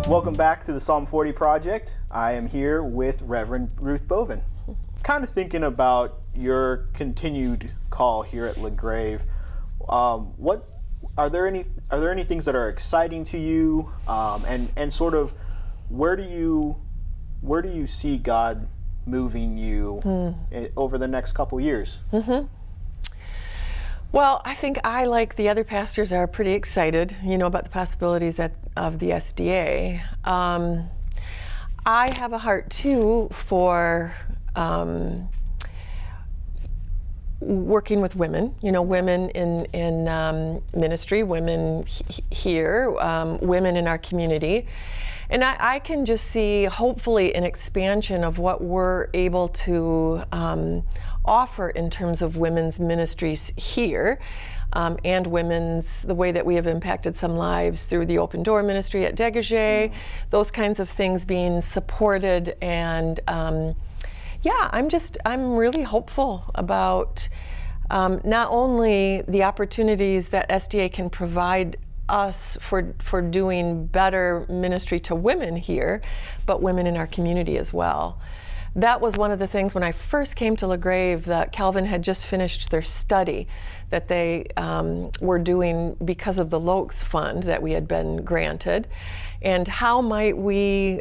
Welcome back to the Psalm 40 Project. I am here with Reverend Ruth Boven. Kind of thinking about your continued call here at LaGrave. What are there any things that are exciting to you, and sort of where do you see God moving you over the next couple years? Well, I think I, like the other pastors, are pretty excited, about the possibilities of the SDA. I have a heart too for working with women, women in ministry, women here, women in our community. And I can just see, hopefully, an expansion of what we're able to offer in terms of women's ministries here, and the way that we have impacted some lives through the Open Door ministry at Degage, those kinds of things being supported. And I'm really hopeful about not only the opportunities that SDA can provide us for doing better ministry to women here, but women in our community as well. That was one of the things when I first came to LaGrave, that Calvin had just finished their study that they were doing because of the Lokes Fund that we had been granted. And how might we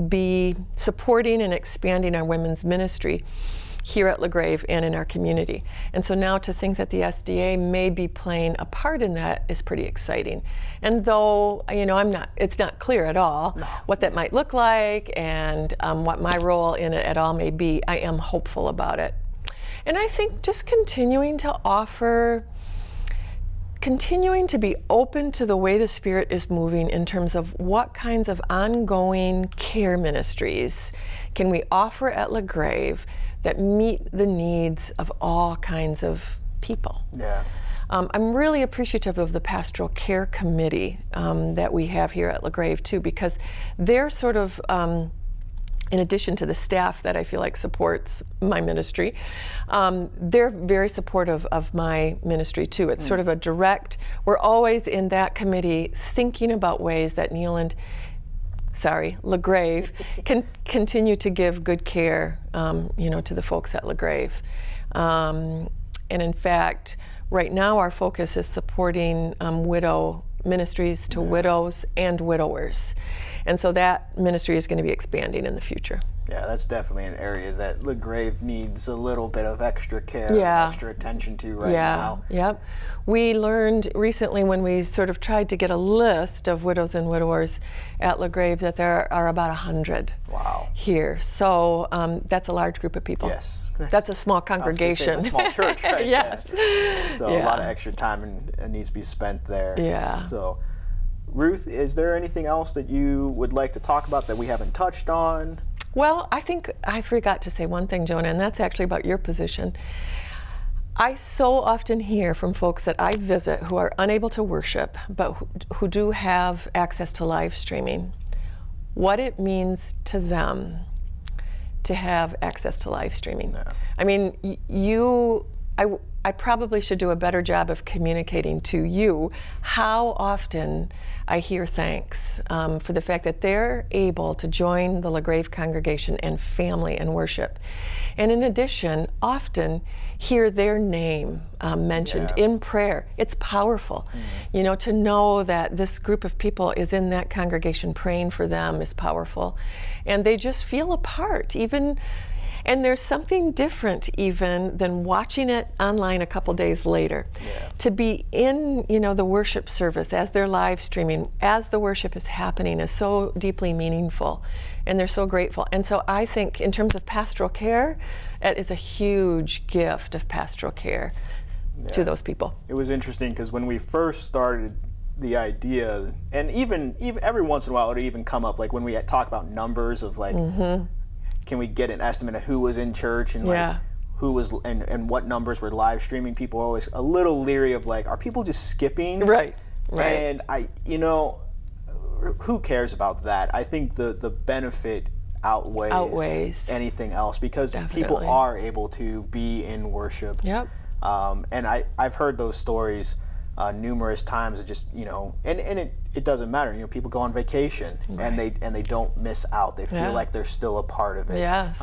be supporting and expanding our women's ministry here at LaGrave and in our community. And so now to think that the SDA may be playing a part in that is pretty exciting. And though, it's not clear at all what that might look like and what my role in it at all may be, I am hopeful about it. And I think just continuing to be open to the way the Spirit is moving in terms of what kinds of ongoing care ministries can we offer at LaGrave that meet the needs of all kinds of people. Yeah. I'm really appreciative of the Pastoral Care Committee that we have here at LaGrave too, because they're sort of, in addition to the staff that I feel like supports my ministry, they're very supportive of my ministry too. It's sort of a direct, we're always in that committee thinking about ways that LaGrave can continue to give good care, to the folks at LaGrave. And in fact, right now our focus is supporting widow ministries to widows and widowers. And so that ministry is going to be expanding in the future. Yeah, that's definitely an area that LaGrave needs a little bit of extra care, extra attention to now. Yep. We learned recently when we sort of tried to get a list of widows and widowers at LaGrave that there are about 100 here. So that's a large group of people. Yes. That's a small congregation. It's a small church, right? Yes. So a lot of extra time needs to be spent there. Yeah. So, Ruth, is there anything else that you would like to talk about that we haven't touched on? Well, I think I forgot to say one thing, Jonah, and that's actually about your position. I so often hear from folks that I visit who are unable to worship, but who do have access to live streaming, what it means to them to have access to live streaming. Yeah. I mean, I probably should do a better job of communicating to you how often I hear thanks for the fact that they're able to join the LaGrave congregation and family and worship. And in addition, often hear their name mentioned in prayer. It's powerful. To know that this group of people is in that congregation praying for them is powerful. And they just feel a part, and there's something different even than watching it online a couple days later. Yeah. To be in, the worship service as they're live streaming, as the worship is happening, is so deeply meaningful, and they're so grateful. And so I think in terms of pastoral care, it is a huge gift of pastoral care to those people. It was interesting because when we first started the idea, and even every once in a while it would even come up, like when we talk about numbers of like, can we get an estimate of who was in church and like who was and what numbers were live streaming? People are always a little leery of like, are people just skipping? Right. And who cares about that? I think the benefit outweighs anything else because people are able to be in worship. Yep. And I've heard those stories numerous times. It just, and it doesn't matter. People go on vacation and they don't miss out. They feel like they're still a part of it. Yes.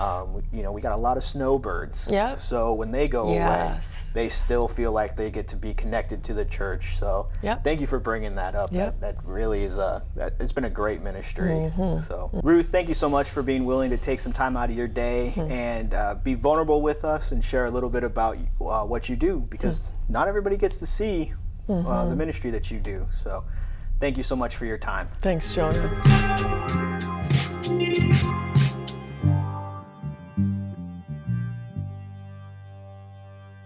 We got a lot of snowbirds. Yep. So when they go away, they still feel like they get to be connected to the church. So thank you for bringing that up. That really is it's been a great ministry. So Ruth, thank you so much for being willing to take some time out of your day and be vulnerable with us and share a little bit about what you do, because not everybody gets to see the ministry that you do. So thank you so much for your time. Thanks, Jonah.